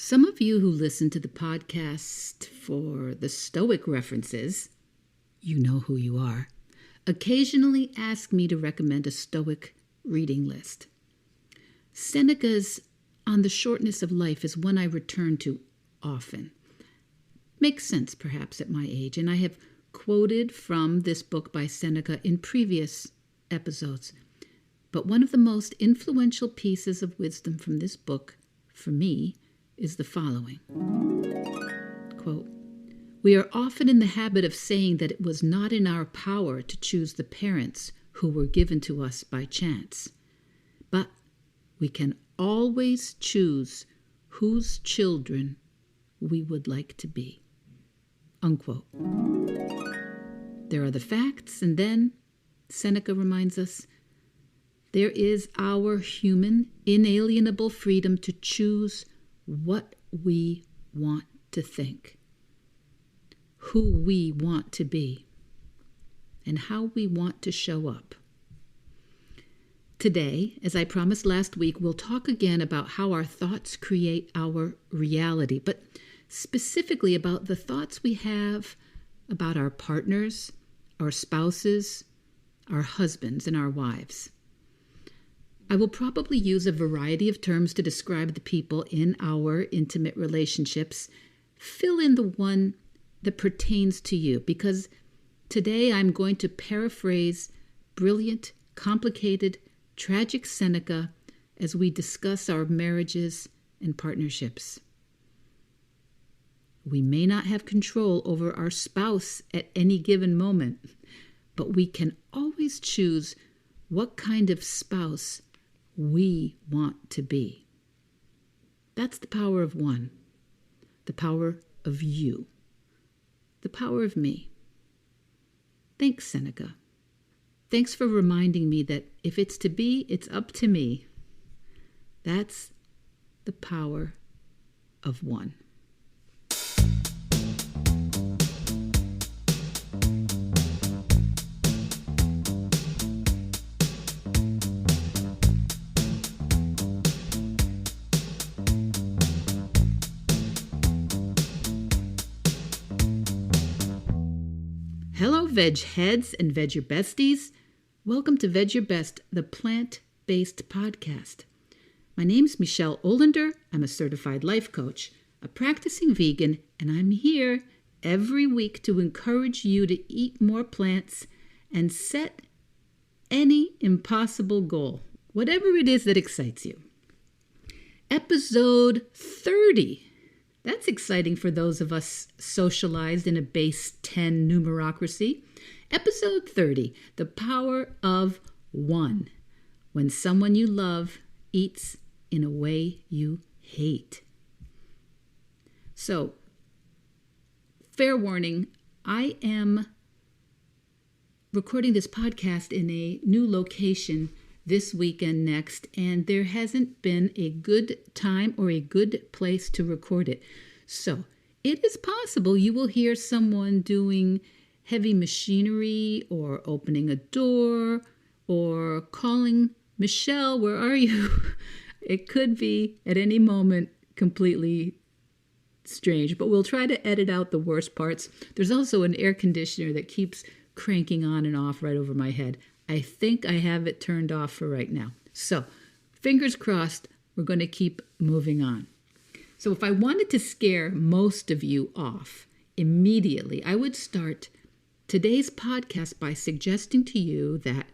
Some of you who listen to the podcast for the Stoic references, you know who you are, occasionally ask me to recommend a Stoic reading list. Seneca's On the Shortness of Life is one I return to often. Makes sense, perhaps, at my age, and I have quoted from this book by Seneca in previous episodes. But one of the most influential pieces of wisdom from this book, for me, is the following. Quote, "We are often in the habit of saying that it was not in our power to choose the parents who were given to us by chance, but we can always choose whose children we would like to be." Unquote. There are the facts, and then, Seneca reminds us, there is our human, inalienable freedom to choose what we want to think, who we want to be, and how we want to show up. Today, as I promised last week, we'll talk again about how our thoughts create our reality, but specifically about the thoughts we have about our partners, our spouses, our husbands, and our wives. I will probably use a variety of terms to describe the people in our intimate relationships. Fill in the one that pertains to you, because today I'm going to paraphrase brilliant, complicated, tragic Seneca as we discuss our marriages and partnerships. We may not have control over our spouse at any given moment, but we can always choose what kind of spouse we want to be. That's the power of one, the power of you, the power of me. Thanks, Seneca. Thanks for reminding me that if it's to be, it's up to me. That's the power of one. Hello, Vedge Heads and Vedge Your Besties. Welcome to Vedge Your Best, the plant-based podcast. My name's Michele Olander. I'm a certified life coach, a practicing vegan, and I'm here every week to encourage you to eat more plants and set any impossible goal, whatever it is that excites you. Episode 30. That's exciting for those of us socialized in a base 10 numerocracy. Episode 30, the power of one. When someone you love eats in a way you hate. So, fair warning, I am recording this podcast in a new location this weekend next, and there hasn't been a good time or a good place to record it. So it is possible you will hear someone doing heavy machinery or opening a door or calling, "Michele, where are you?" It could be at any moment completely strange, but we'll try to edit out the worst parts. There's also an air conditioner that keeps cranking on and off right over my head. I think I have it turned off for right now. So, fingers crossed, we're going to keep moving on. So if I wanted to scare most of you off immediately, I would start today's podcast by suggesting to you that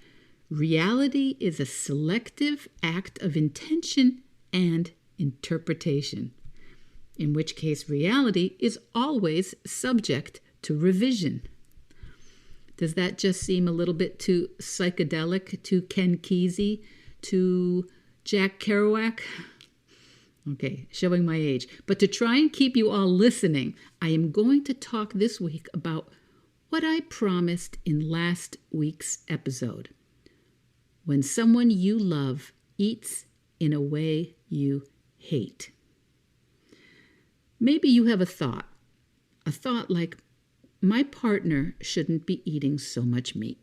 reality is a selective act of intention and interpretation, in which case reality is always subject to revision. Does that just seem a little bit too psychedelic, too Ken Kesey, too Jack Kerouac? Okay, showing my age. But to try and keep you all listening, I am going to talk this week about what I promised in last week's episode. When someone you love eats in a way you hate. Maybe you have a thought like, my partner shouldn't be eating so much meat.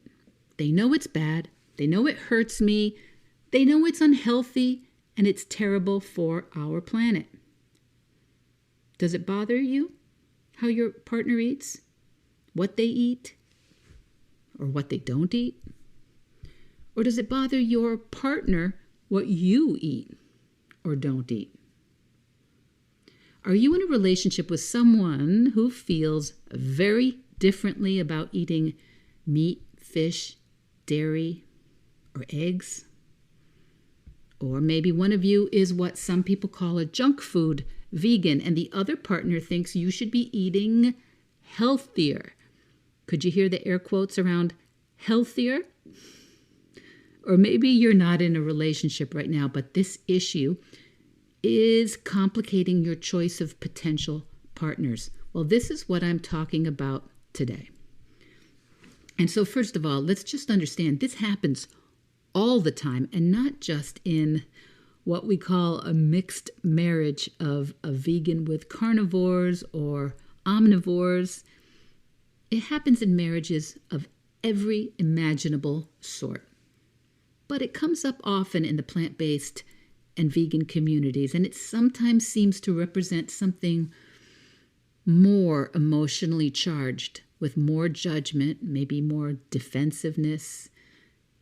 They know it's bad. They know it hurts me. They know it's unhealthy and it's terrible for our planet. Does it bother you how your partner eats? What they eat? Or what they don't eat? Or does it bother your partner what you eat or don't eat? Are you in a relationship with someone who feels very differently about eating meat, fish, dairy, or eggs? Or maybe one of you is what some people call a junk food vegan, and the other partner thinks you should be eating healthier. Could you hear the air quotes around healthier? Or maybe you're not in a relationship right now, but this issue is complicating your choice of potential partners. Well, this is what I'm talking about today. And so first of all, let's just understand this happens all the time, and not just in what we call a mixed marriage of a vegan with carnivores or omnivores. It happens in marriages of every imaginable sort. But it comes up often in the plant-based and vegan communities, and it sometimes seems to represent something more emotionally charged, with more judgment, maybe more defensiveness,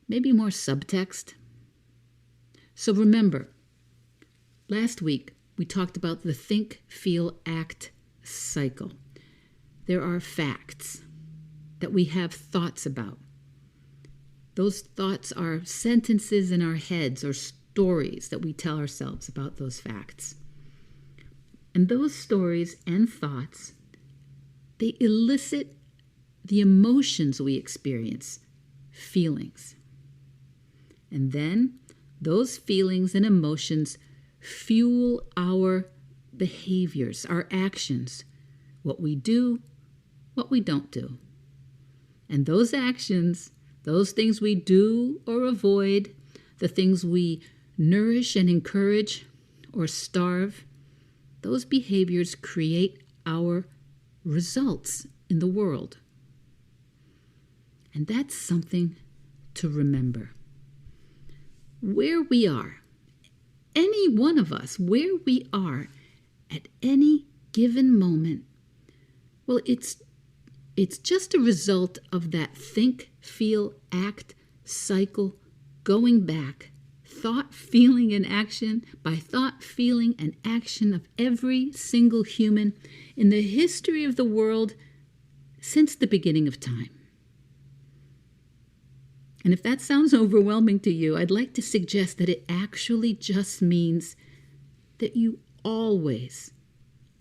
maybe more subtext. So remember, last week we talked about the think, feel, act cycle. There are facts that we have thoughts about. Those thoughts are sentences in our heads or stories that we tell ourselves about those facts. And those stories and thoughts, they elicit the emotions we experience, feelings. And then those feelings and emotions fuel our behaviors, our actions, what we do, what we don't do. And those actions, those things we do or avoid, the things we nourish and encourage or starve, those behaviors create our results in the world. And that's something to remember. Where we are, any one of us, where we are at any given moment, well, it's just a result of that think, feel, act cycle going back, thought, feeling, and action by thought, feeling, and action of every single human in the history of the world since the beginning of time. And if that sounds overwhelming to you, I'd like to suggest that it actually just means that you always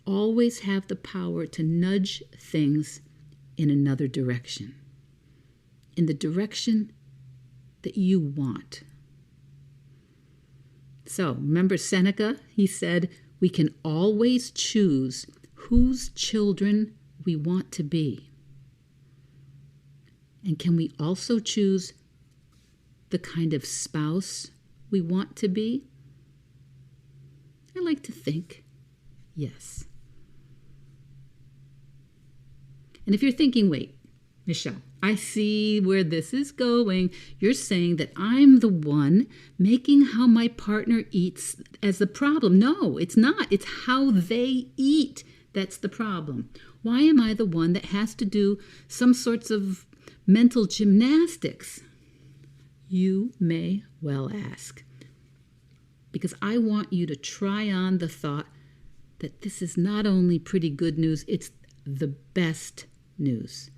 have the power to nudge things in another direction, in the direction that you want. So remember Seneca? He said, we can always choose whose children we want to be. And can we also choose the kind of spouse we want to be? I like to think, yes. And if you're thinking, wait, Michele, I see where this is going. You're saying that I'm the one making how my partner eats as the problem. No, it's not. It's how they eat that's the problem. Why am I the one that has to do some sorts of mental gymnastics? You may well ask. Because I want you to try on the thought that this is not only pretty good news, it's the best news.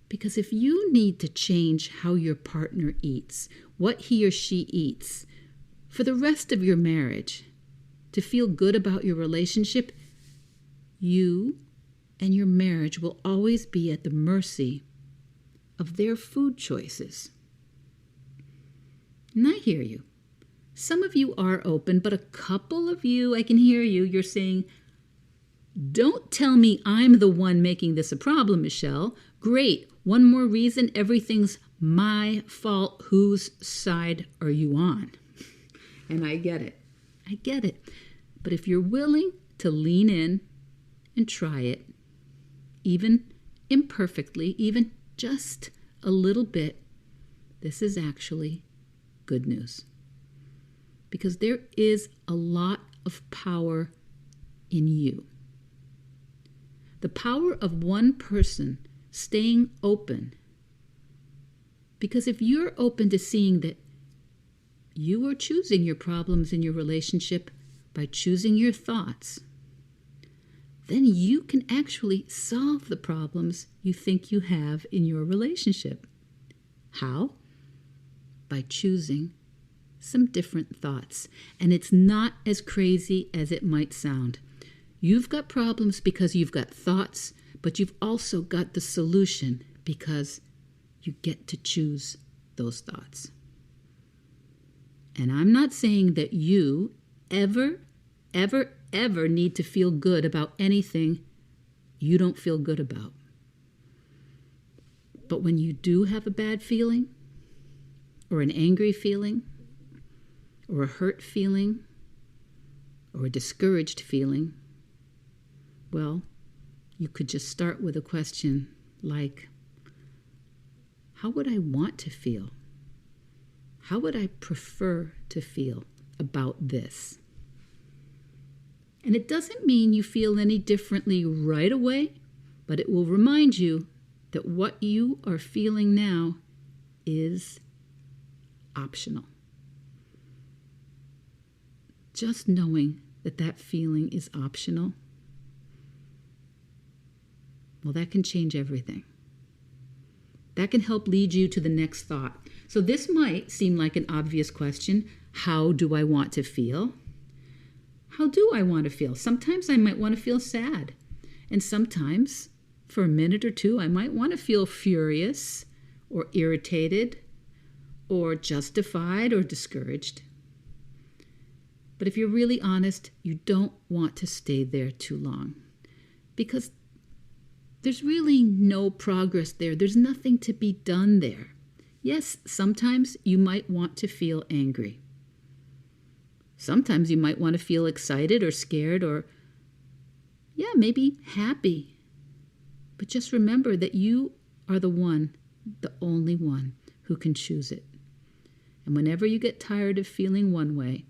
Because if you need to change how your partner eats, what he or she eats, for the rest of your marriage, to feel good about your relationship, you and your marriage will always be at the mercy of their food choices. And I hear you. Some of you are open, but a couple of you, I can hear you, you're saying, don't tell me I'm the one making this a problem, Michele. Great. One more reason, everything's my fault. Whose side are you on? And I get it. I get it. But if you're willing to lean in and try it, even imperfectly, even just a little bit, this is actually good news. Because there is a lot of power in you. The power of one person staying open. Because if you're open to seeing that you are choosing your problems in your relationship by choosing your thoughts, then you can actually solve the problems you think you have in your relationship. How? By choosing some different thoughts. And it's not as crazy as it might sound. You've got problems because you've got thoughts, but you've also got the solution because you get to choose those thoughts. And I'm not saying that you ever need to feel good about anything you don't feel good about. But when you do have a bad feeling, or an angry feeling, or a hurt feeling, or a discouraged feeling, well, you could just start with a question like, how would I want to feel? How would I prefer to feel about this? And it doesn't mean you feel any differently right away, but it will remind you that what you are feeling now is optional. Just knowing that that feeling is optional, well, that can change everything. That can help lead you to the next thought. So this might seem like an obvious question. How do I want to feel? How do I want to feel? Sometimes I might want to feel sad. And sometimes, for a minute or two, I might want to feel furious or irritated or justified or discouraged. But if you're really honest, you don't want to stay there too long because there's really no progress there. There's nothing to be done there. Yes, sometimes you might want to feel angry. Sometimes you might want to feel excited or scared or, maybe happy. But just remember that you are the one, the only one who can choose it. And whenever you get tired of feeling one way,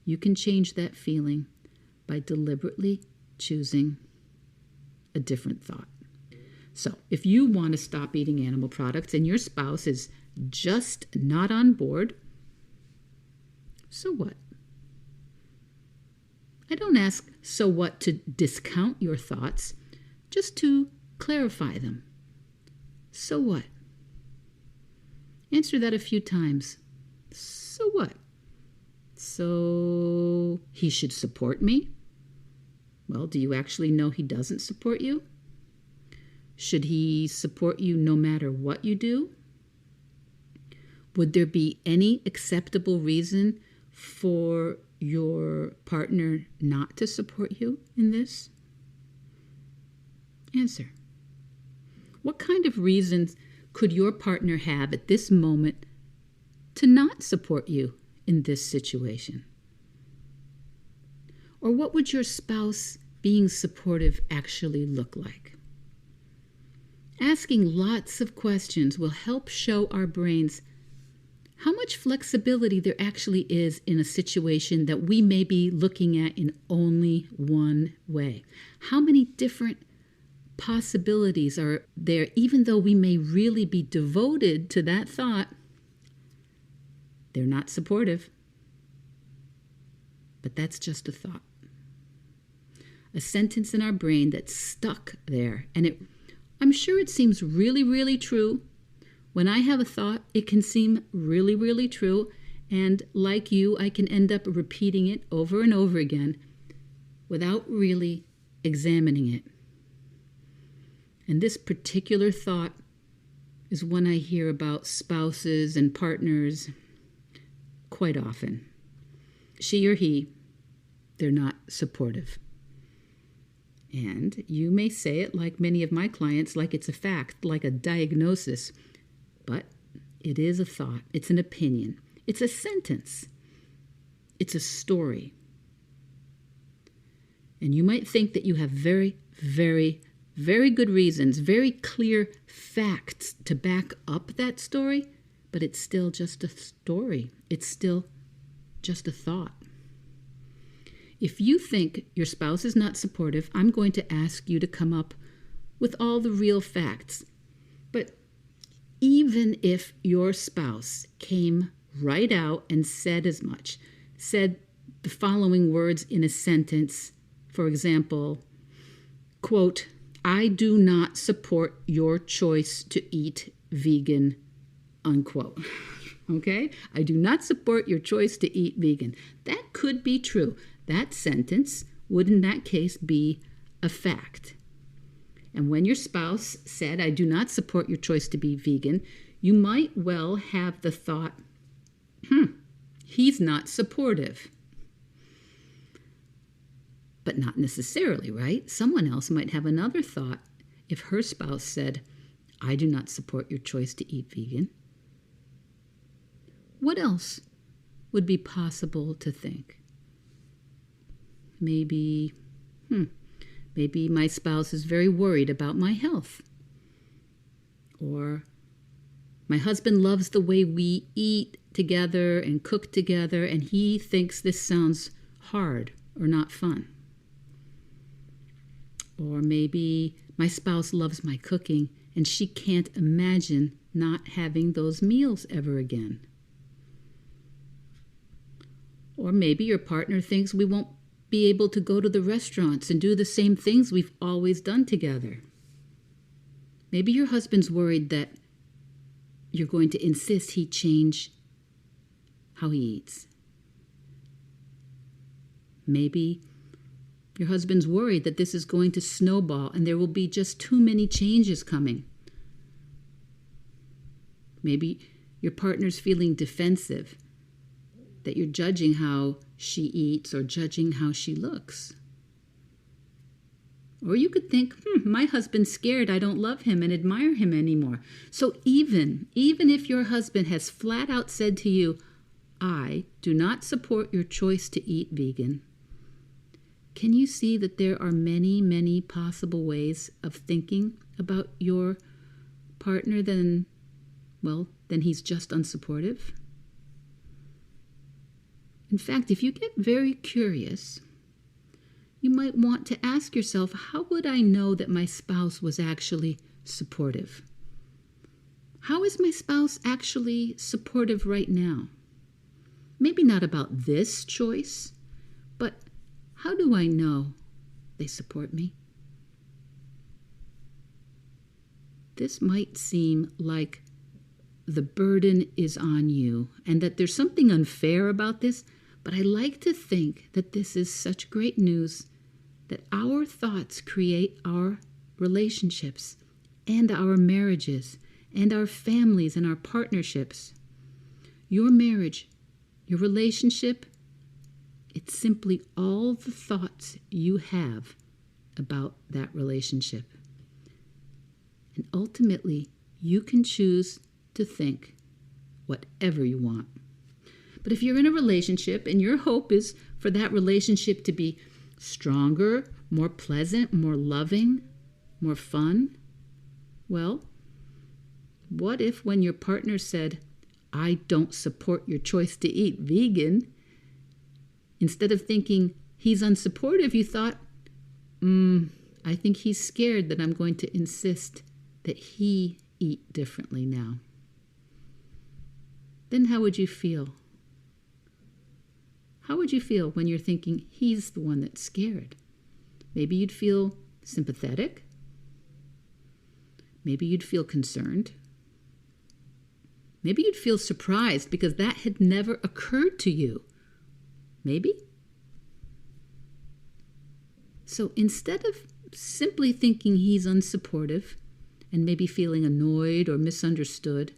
you can change that feeling by deliberately choosing a different thought. So if you want to stop eating animal products and your spouse is just not on board, so what? I don't ask so what to discount your thoughts, just to clarify them. So what? Answer that a few times. So what? So he should support me? Well, do you actually know he doesn't support you? Should he support you no matter what you do? Would there be any acceptable reason for your partner not to support you in this? Answer. What kind of reasons could your partner have at this moment to not support you in this situation? Or what would your spouse being supportive actually look like? Asking lots of questions will help show our brains how much flexibility there actually is in a situation that we may be looking at in only one way. How many different possibilities are there, even though we may really be devoted to that thought? They're not supportive. But that's just a thought. A sentence in our brain that's stuck there. And I'm sure it seems really, really true. When I have a thought, it can seem really, really true. And like you, I can end up repeating it over and over again without really examining it. And this particular thought is one I hear about spouses and partners quite often. She or he, they're not supportive. And you may say it like many of my clients, like it's a fact, like a diagnosis. But it is a thought. It's an opinion. It's a sentence. It's a story. And you might think that you have very, very, very good reasons, very clear facts to back up that story, but it's still just a story. It's still just a thought. if you think your spouse is not supportive, I'm going to ask you to come up with all the real facts. But even if your spouse came right out and said as much, said the following words in a sentence, for example, quote, "I do not support your choice to eat vegan," unquote. Okay? "I do not support your choice to eat vegan." That could be true. That sentence would in that case be a fact. And when your spouse said, "I do not support your choice to be vegan," you might well have the thought, he's not supportive. But not necessarily, right? Someone else might have another thought if her spouse said, "I do not support your choice to eat vegan." What else would be possible to think? Maybe my spouse is very worried about my health. Or my husband loves the way we eat together and cook together, and he thinks this sounds hard or not fun. Or maybe my spouse loves my cooking, and she can't imagine not having those meals ever again. Or maybe your partner thinks we won't be able to go to the restaurants and do the same things we've always done together. Maybe your husband's worried that you're going to insist he change how he eats. Maybe your husband's worried that this is going to snowball and there will be just too many changes coming. Maybe your partner's feeling defensive, that you're judging how she eats or judging how she looks. Or you could think, my husband's scared I don't love him and admire him anymore. So even if your husband has flat out said to you, "I do not support your choice to eat vegan," can you see that there are many, many possible ways of thinking about your partner than he's just unsupportive? In fact, if you get very curious, you might want to ask yourself, how would I know that my spouse was actually supportive? How is my spouse actually supportive right now? Maybe not about this choice, but how do I know they support me? This might seem like the burden is on you and that there's something unfair about this, but I like to think that this is such great news that our thoughts create our relationships and our marriages and our families and our partnerships. Your marriage, your relationship, it's simply all the thoughts you have about that relationship. And ultimately, you can choose to think whatever you want. But if you're in a relationship and your hope is for that relationship to be stronger, more pleasant, more loving, more fun, well, what if when your partner said, "I don't support your choice to eat vegan," instead of thinking he's unsupportive, you thought, I think he's scared that I'm going to insist that he eat differently now. Then how would you feel? How would you feel when you're thinking he's the one that's scared? Maybe you'd feel sympathetic. Maybe you'd feel concerned. Maybe you'd feel surprised because that had never occurred to you. Maybe. So instead of simply thinking he's unsupportive and maybe feeling annoyed or misunderstood,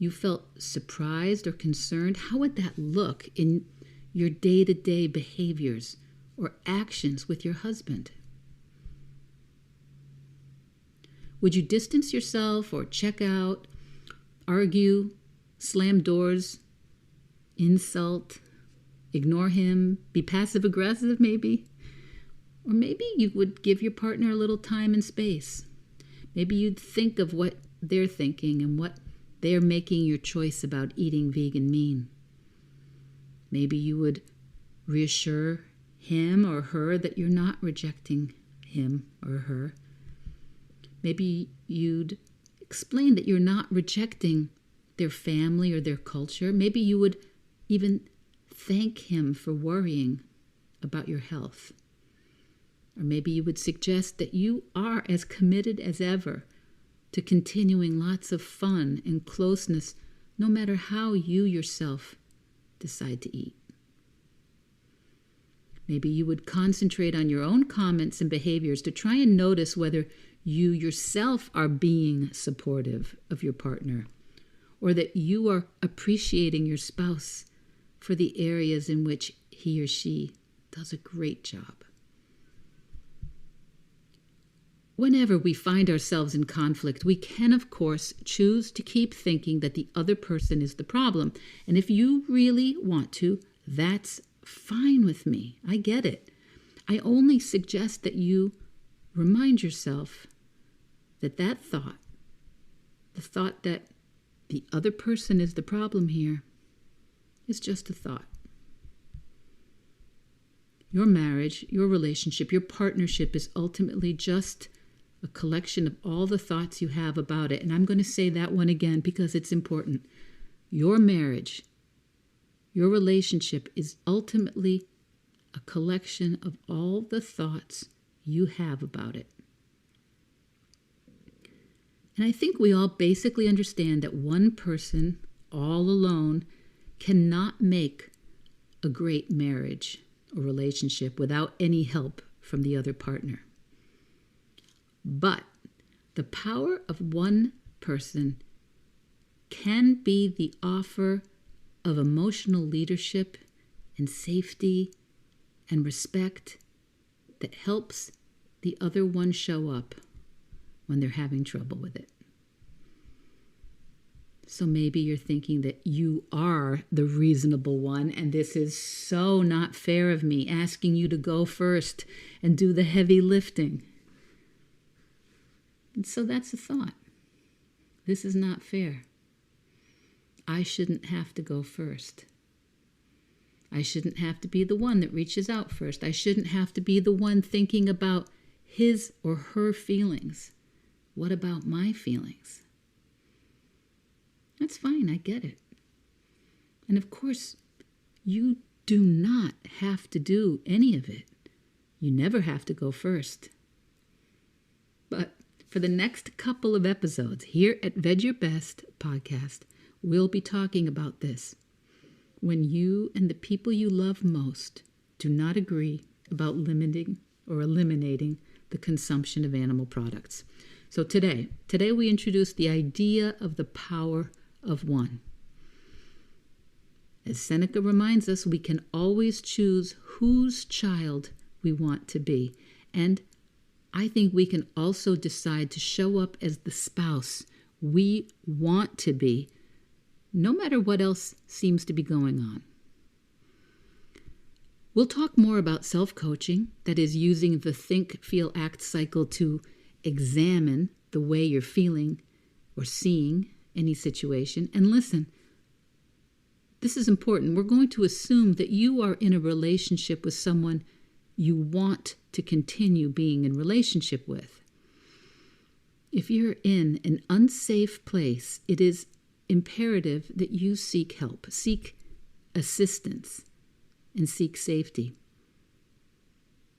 you felt surprised or concerned. How would that look in your day-to-day behaviors or actions with your husband? Would you distance yourself or check out, argue, slam doors, insult, ignore him, be passive-aggressive maybe? Or maybe you would give your partner a little time and space. Maybe you'd think of what they're thinking and what they're making your choice about eating vegan mean. Maybe you would reassure him or her that you're not rejecting him or her. Maybe you'd explain that you're not rejecting their family or their culture. Maybe you would even thank him for worrying about your health. Or maybe you would suggest that you are as committed as ever to continuing lots of fun and closeness, no matter how you yourself decide to eat. Maybe you would concentrate on your own comments and behaviors to try and notice whether you yourself are being supportive of your partner, or that you are appreciating your spouse for the areas in which he or she does a great job. Whenever we find ourselves in conflict, we can, of course, choose to keep thinking that the other person is the problem. And if you really want to, that's fine with me. I get it. I only suggest that you remind yourself that that thought, the thought that the other person is the problem here, is just a thought. Your marriage, your relationship, your partnership is ultimately just a collection of all the thoughts you have about it. And I'm going to say that one again because it's important. Your marriage, your relationship is ultimately a collection of all the thoughts you have about it. And I think we all basically understand that one person, all alone, cannot make a great marriage or relationship without any help from the other partner. But the power of one person can be the offer of emotional leadership and safety and respect that helps the other one show up when they're having trouble with it. So maybe you're thinking that you are the reasonable one, and this is so not fair of me, asking you to go first and do the heavy lifting. And so that's a thought. This is not fair. I shouldn't have to go first. I shouldn't have to be the one that reaches out first. I shouldn't have to be the one thinking about his or her feelings. What about my feelings? That's fine, I get it. And of course, you do not have to do any of it. You never have to go first. But for the next couple of episodes here at Vedge Your Best podcast, we'll be talking about this. When you and the people you love most do not agree about limiting or eliminating the consumption of animal products. So today we introduce the idea of the power of one. As Seneca reminds us, we can always choose whose child we want to be. And I think we can also decide to show up as the spouse we want to be, no matter what else seems to be going on. We'll talk more about self-coaching, that is, using the think, feel, act cycle to examine the way you're feeling or seeing any situation. And listen, this is important. We're going to assume that you are in a relationship with someone you want to continue being in relationship with. If you're in an unsafe place, it is imperative that you seek help, seek assistance, and seek safety.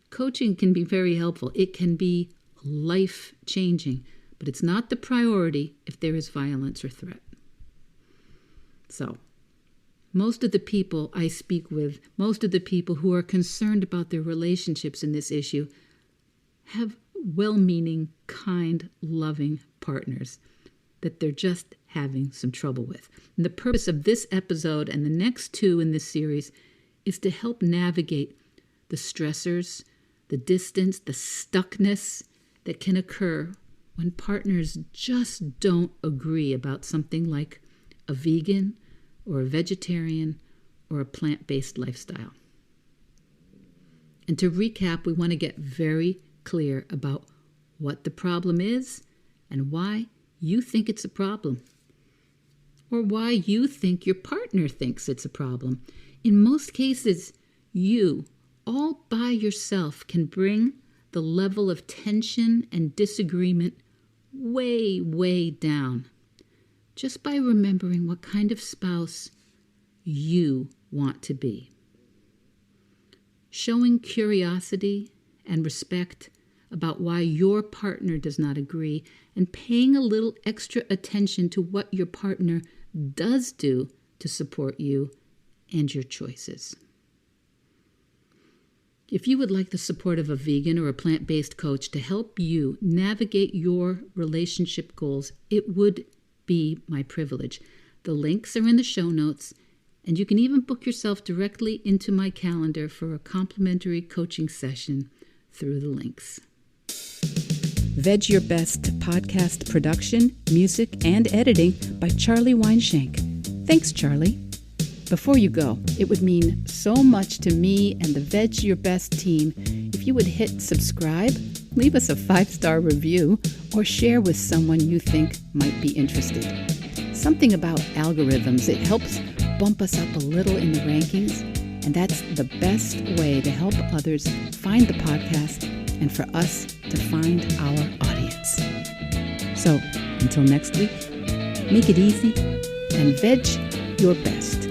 Coaching can be very helpful. It can be life-changing, but it's not the priority if there is violence or threat. So, most of the people I speak with, most of the people who are concerned about their relationships in this issue, have well-meaning, kind, loving partners that they're just having some trouble with. And the purpose of this episode and the next two in this series is to help navigate the stressors, the distance, the stuckness that can occur when partners just don't agree about something like a vegan or a vegetarian or a plant-based lifestyle. And to recap, we want to get very clear about what the problem is and why you think it's a problem, or why you think your partner thinks it's a problem. In most cases, You, all by yourself, can bring the level of tension and disagreement way, way down just by remembering what kind of spouse you want to be. Showing curiosity and respect about why your partner does not agree, and paying a little extra attention to what your partner does do to support you and your choices. If you would like the support of a vegan or a plant-based coach to help you navigate your relationship goals, it would be my privilege. The links are in the show notes, and you can even book yourself directly into my calendar for a complimentary coaching session through the links. Vedge Your Best podcast production, music, and editing by Charlie Weinshank. Thanks, Charlie. Before you go, it would mean so much to me and the Vedge Your Best team if you would hit subscribe, leave us a 5-star review, or share with someone you think might be interested. Something about algorithms, it helps bump us up a little in the rankings, and that's the best way to help others find the podcast and for us to find our audience. So, until next week, make it easy and veg your best.